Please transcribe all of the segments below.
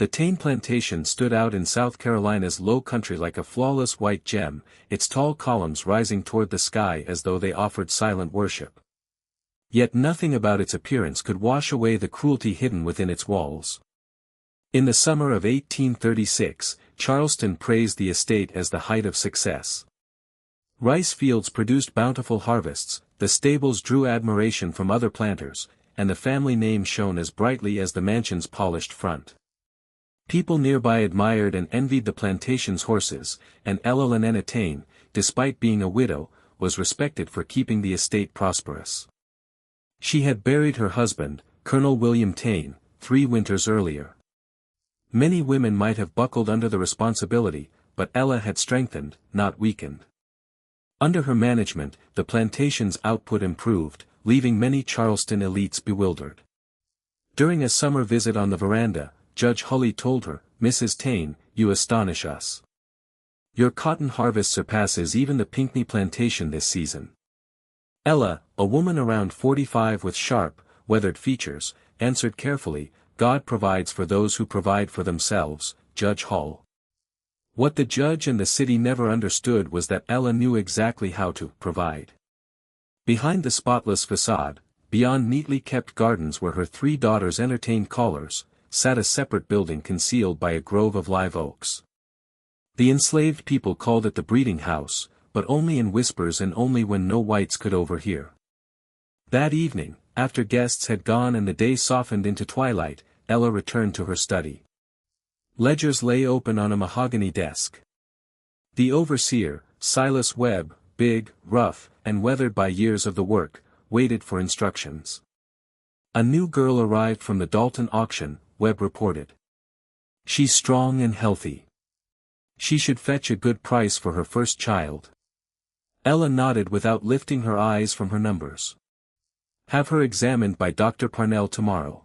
The Tane Plantation stood out in South Carolina's low country like a flawless white gem, its tall columns rising toward the sky as though they offered silent worship. Yet nothing about its appearance could wash away the cruelty hidden within its walls. In the summer of 1836, Charleston praised the estate as the height of success. Rice fields produced bountiful harvests, the stables drew admiration from other planters, and the family name shone as brightly as the mansion's polished front. People nearby admired and envied the plantation's horses, and Ella Tane, despite being a widow, was respected for keeping the estate prosperous. She had buried her husband, Colonel William Tane, 3 winters earlier. Many women might have buckled under the responsibility, but Ella had strengthened, not weakened. Under her management, the plantation's output improved, leaving many Charleston elites bewildered. During a summer visit on the veranda, Judge Hulley told her, "Mrs. Tane, you astonish us. Your cotton harvest surpasses even the Pinckney plantation this season." Ella, a woman around 45 with sharp, weathered features, answered carefully, "God provides for those who provide for themselves, Judge Hull." What the judge and the city never understood was that Ella knew exactly how to provide. Behind the spotless facade, beyond neatly kept gardens where her 3 daughters entertained callers, sat a separate building concealed by a grove of live oaks. The enslaved people called it the breeding house, but only in whispers and only when no whites could overhear. That evening, after guests had gone and the day softened into twilight, Ella returned to her study. Ledgers lay open on a mahogany desk. The overseer, Silas Webb, big, rough, and weathered by years of the work, waited for instructions. "A new girl arrived from the Dalton auction," Webb reported. "She's strong and healthy. She should fetch a good price for her first child." Ella nodded without lifting her eyes from her numbers. "Have her examined by Dr. Parnell tomorrow.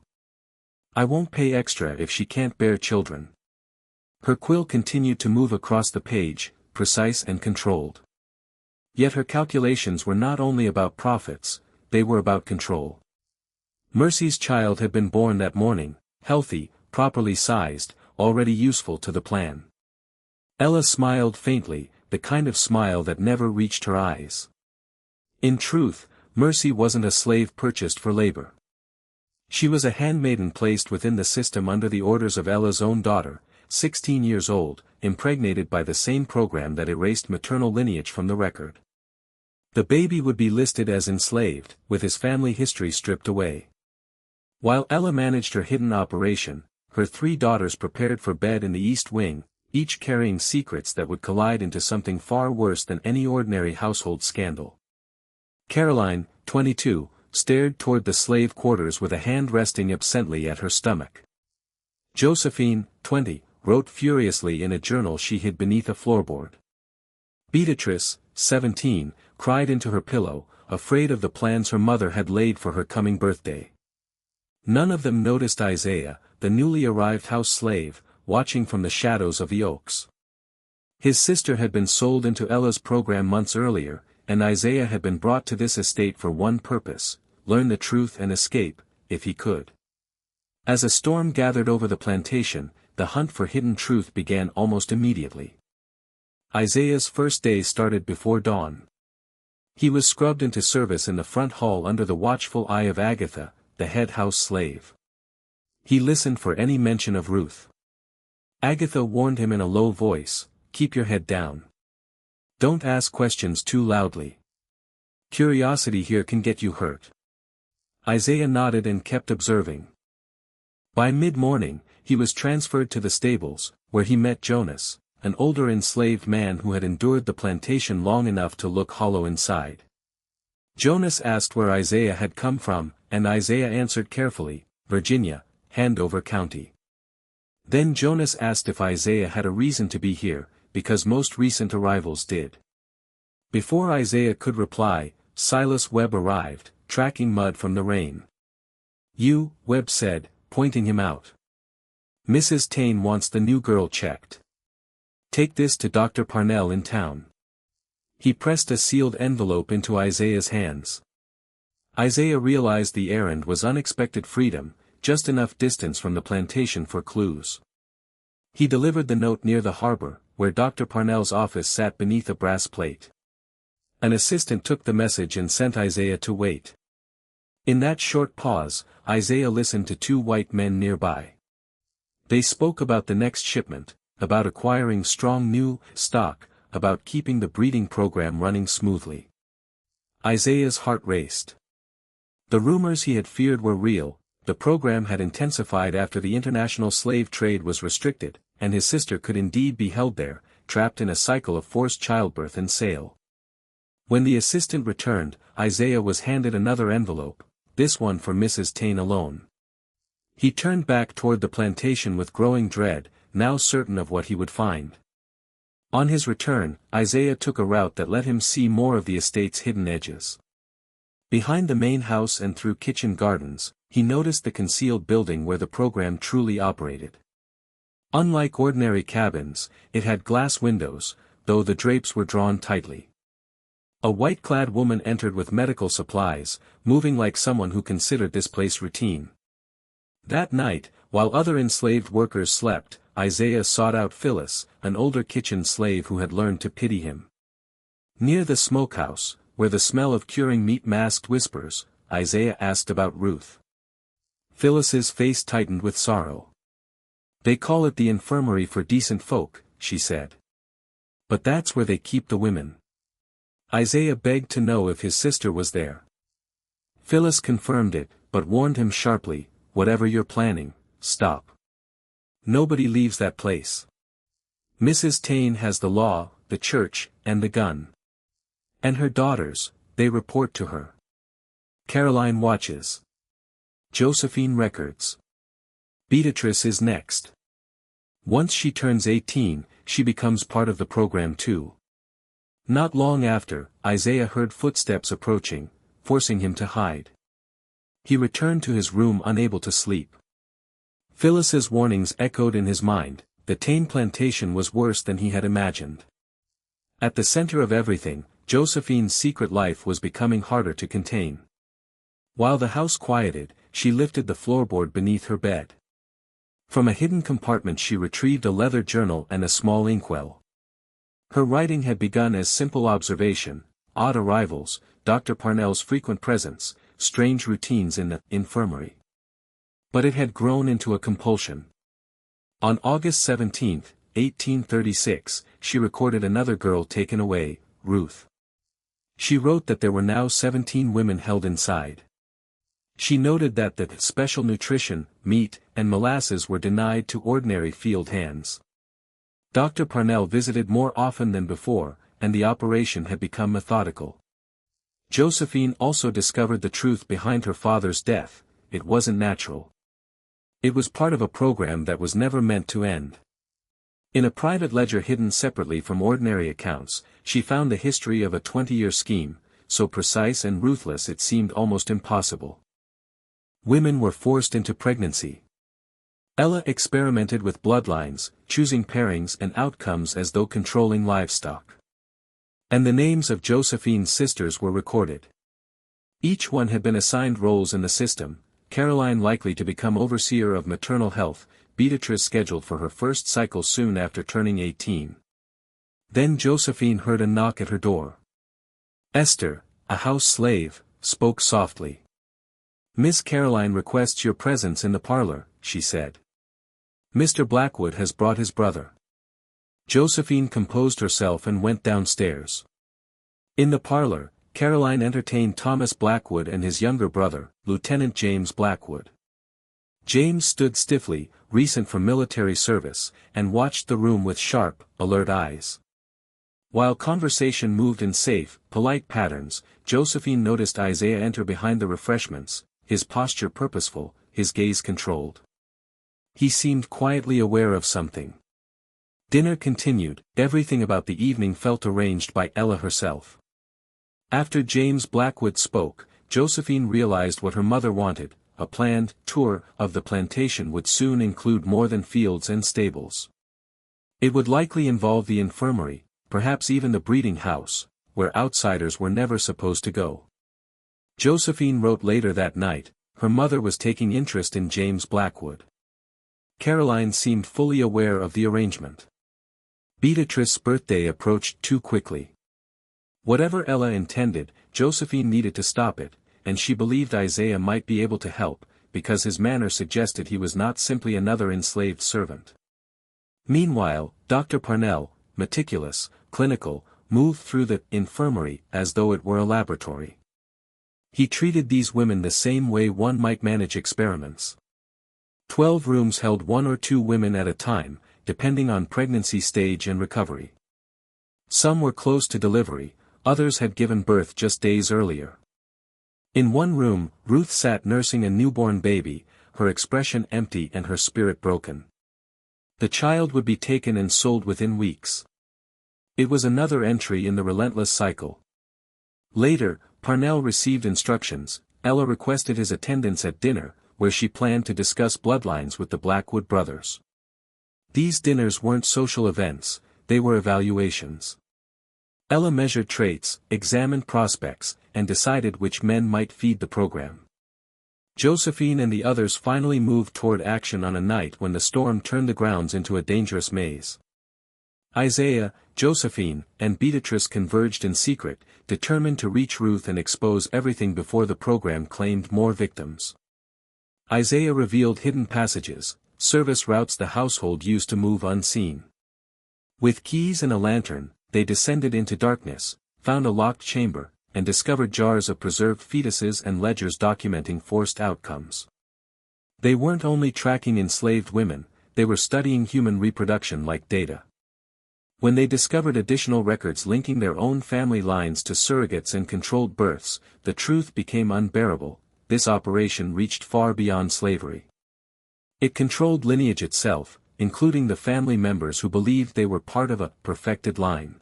I won't pay extra if she can't bear children." Her quill continued to move across the page, precise and controlled. Yet her calculations were not only about profits, they were about control. Mercy's child had been born that morning, healthy, properly sized, already useful to the plan. Ella smiled faintly, the kind of smile that never reached her eyes. In truth, Mercy wasn't a slave purchased for labor. She was a handmaiden placed within the system under the orders of Ella's own daughter, 16 years old, impregnated by the same program that erased maternal lineage from the record. The baby would be listed as enslaved, with his family history stripped away. While Ella managed her hidden operation, her 3 daughters prepared for bed in the East Wing, each carrying secrets that would collide into something far worse than any ordinary household scandal. Caroline, 22, stared toward the slave quarters with a hand resting absently at her stomach. Josephine, 20, wrote furiously in a journal she hid beneath a floorboard. Beatrice, 17, cried into her pillow, afraid of the plans her mother had laid for her coming birthday. None of them noticed Isaiah, the newly arrived house slave, watching from the shadows of the oaks. His sister had been sold into Ella's program months earlier, and Isaiah had been brought to this estate for one purpose: learn the truth and escape, if he could. As a storm gathered over the plantation, the hunt for hidden truth began almost immediately. Isaiah's first day started before dawn. He was scrubbed into service in the front hall under the watchful eye of Agatha, the head house slave. He listened for any mention of Ruth. Agatha warned him in a low voice, "Keep your head down. Don't ask questions too loudly. Curiosity here can get you hurt." Isaiah nodded and kept observing. By mid-morning, he was transferred to the stables, where he met Jonas, an older enslaved man who had endured the plantation long enough to look hollow inside. Jonas asked where Isaiah had come from, and Isaiah answered carefully, "Virginia, Handover County." Then Jonas asked if Isaiah had a reason to be here, because most recent arrivals did. Before Isaiah could reply, Silas Webb arrived, tracking mud from the rain. "You," Webb said, pointing him out. "Mrs. Tane wants the new girl checked. Take this to Dr. Parnell in town." He pressed a sealed envelope into Isaiah's hands. Isaiah realized the errand was unexpected freedom, just enough distance from the plantation for clues. He delivered the note near the harbor, where Dr. Parnell's office sat beneath a brass plate. An assistant took the message and sent Isaiah to wait. In that short pause, Isaiah listened to two white men nearby. They spoke about the next shipment, about acquiring strong new stock, about keeping the breeding program running smoothly. Isaiah's heart raced. The rumors he had feared were real. The program had intensified after the international slave trade was restricted, and his sister could indeed be held there, trapped in a cycle of forced childbirth and sale. When the assistant returned, Isaiah was handed another envelope, this one for Mrs. Taine alone. He turned back toward the plantation with growing dread, now certain of what he would find. On his return, Isaiah took a route that let him see more of the estate's hidden edges. Behind the main house and through kitchen gardens, he noticed the concealed building where the program truly operated. Unlike ordinary cabins, it had glass windows, though the drapes were drawn tightly. A white-clad woman entered with medical supplies, moving like someone who considered this place routine. That night, while other enslaved workers slept, Isaiah sought out Phyllis, an older kitchen slave who had learned to pity him. Near the smokehouse, where the smell of curing meat masked whispers, Isaiah asked about Ruth. Phyllis's face tightened with sorrow. "They call it the infirmary for decent folk," she said. "But that's where they keep the women." Isaiah begged to know if his sister was there. Phyllis confirmed it, but warned him sharply, "Whatever you're planning, stop. Nobody leaves that place. Mrs. Taine has the law, the church, and the gun. And her daughters, they report to her. Caroline watches. Josephine records. Beatrice is next. Once she turns 18, she becomes part of the program too." Not long after, Isaiah heard footsteps approaching, forcing him to hide. He returned to his room unable to sleep. Phyllis's warnings echoed in his mind. The Taine plantation was worse than he had imagined. At the center of everything, Josephine's secret life was becoming harder to contain. While the house quieted, she lifted the floorboard beneath her bed. From a hidden compartment she retrieved a leather journal and a small inkwell. Her writing had begun as simple observation: odd arrivals, Dr. Parnell's frequent presence, strange routines in the infirmary. But it had grown into a compulsion. On August 17, 1836, she recorded another girl taken away, Ruth. She wrote that there were now 17 women held inside. She noted that the special nutrition, meat, and molasses were denied to ordinary field hands. Dr. Parnell visited more often than before, and the operation had become methodical. Josephine also discovered the truth behind her father's death: it wasn't natural. It was part of a program that was never meant to end. In a private ledger hidden separately from ordinary accounts, she found the history of a 20-year scheme, so precise and ruthless it seemed almost impossible. Women were forced into pregnancy. Ella experimented with bloodlines, choosing pairings and outcomes as though controlling livestock. And the names of Josephine's sisters were recorded. Each one had been assigned roles in the system: Caroline likely to become overseer of maternal health, Beatrice scheduled for her first cycle soon after turning 18. Then Josephine heard a knock at her door. Esther, a house slave, spoke softly. "Miss Caroline requests your presence in the parlor," she said. "Mr. Blackwood has brought his brother." Josephine composed herself and went downstairs. In the parlor, Caroline entertained Thomas Blackwood and his younger brother, Lieutenant James Blackwood. James stood stiffly, recent from military service, and watched the room with sharp, alert eyes. While conversation moved in safe, polite patterns, Josephine noticed Isaiah enter behind the refreshments, his posture purposeful, his gaze controlled. He seemed quietly aware of something. Dinner continued. Everything about the evening felt arranged by Ella herself. After James Blackwood spoke, Josephine realized what her mother wanted: a planned tour of the plantation would soon include more than fields and stables. It would likely involve the infirmary, perhaps even the breeding house, where outsiders were never supposed to go. Josephine wrote later that night, her mother was taking interest in James Blackwood. Caroline seemed fully aware of the arrangement. Beatrice's birthday approached too quickly. Whatever Ella intended, Josephine needed to stop it, and she believed Isaiah might be able to help, because his manner suggested he was not simply another enslaved servant. Meanwhile, Dr. Parnell, meticulous, clinical, moved through the infirmary as though it were a laboratory. He treated these women the same way one might manage experiments. 12 rooms held 1 or 2 women at a time, depending on pregnancy stage and recovery. Some were close to delivery, others had given birth just days earlier. In one room, Ruth sat nursing a newborn baby, her expression empty and her spirit broken. The child would be taken and sold within weeks. It was another entry in the relentless cycle. Later, Parnell received instructions. Ella requested his attendance at dinner, where she planned to discuss bloodlines with the Blackwood brothers. These dinners weren't social events, they were evaluations. Ella measured traits, examined prospects, and decided which men might feed the program. Josephine and the others finally moved toward action on a night when the storm turned the grounds into a dangerous maze. Isaiah, Josephine, and Beatrice converged in secret, determined to reach Ruth and expose everything before the program claimed more victims. Isaiah revealed hidden passages, service routes the household used to move unseen. With keys and a lantern, they descended into darkness, found a locked chamber, and discovered jars of preserved fetuses and ledgers documenting forced outcomes. They weren't only tracking enslaved women, they were studying human reproduction like data. When they discovered additional records linking their own family lines to surrogates and controlled births, the truth became unbearable. This operation reached far beyond slavery. It controlled lineage itself, including the family members who believed they were part of a perfected line.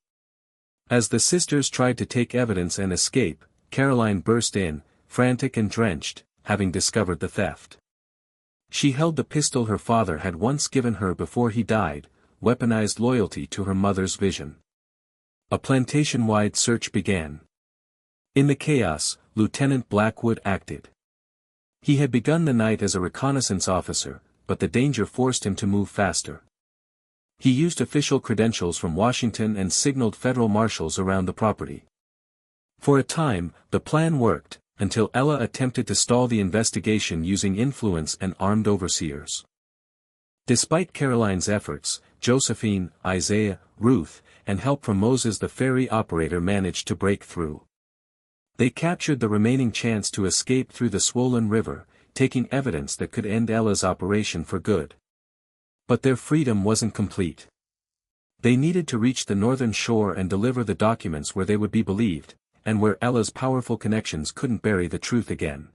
As the sisters tried to take evidence and escape, Caroline burst in, frantic and drenched, having discovered the theft. She held the pistol her father had once given her before he died, weaponized loyalty to her mother's vision. A plantation-wide search began. In the chaos, Lieutenant Blackwood acted. He had begun the night as a reconnaissance officer, but the danger forced him to move faster. He used official credentials from Washington and signaled federal marshals around the property. For a time, the plan worked, until Ella attempted to stall the investigation using influence and armed overseers. Despite Caroline's efforts, Josephine, Isaiah, Ruth, and help from Moses the ferry operator managed to break through. They captured the remaining chance to escape through the swollen river, taking evidence that could end Ella's operation for good. But their freedom wasn't complete. They needed to reach the northern shore and deliver the documents where they would be believed, and where Ella's powerful connections couldn't bury the truth again.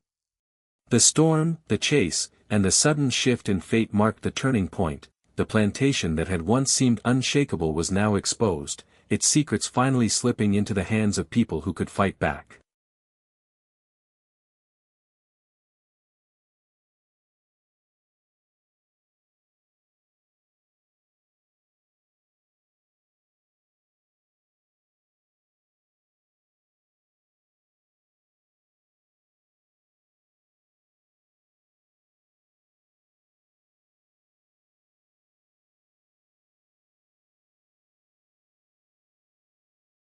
The storm, the chase, and the sudden shift in fate marked the turning point. The plantation that had once seemed unshakable was now exposed, its secrets finally slipping into the hands of people who could fight back.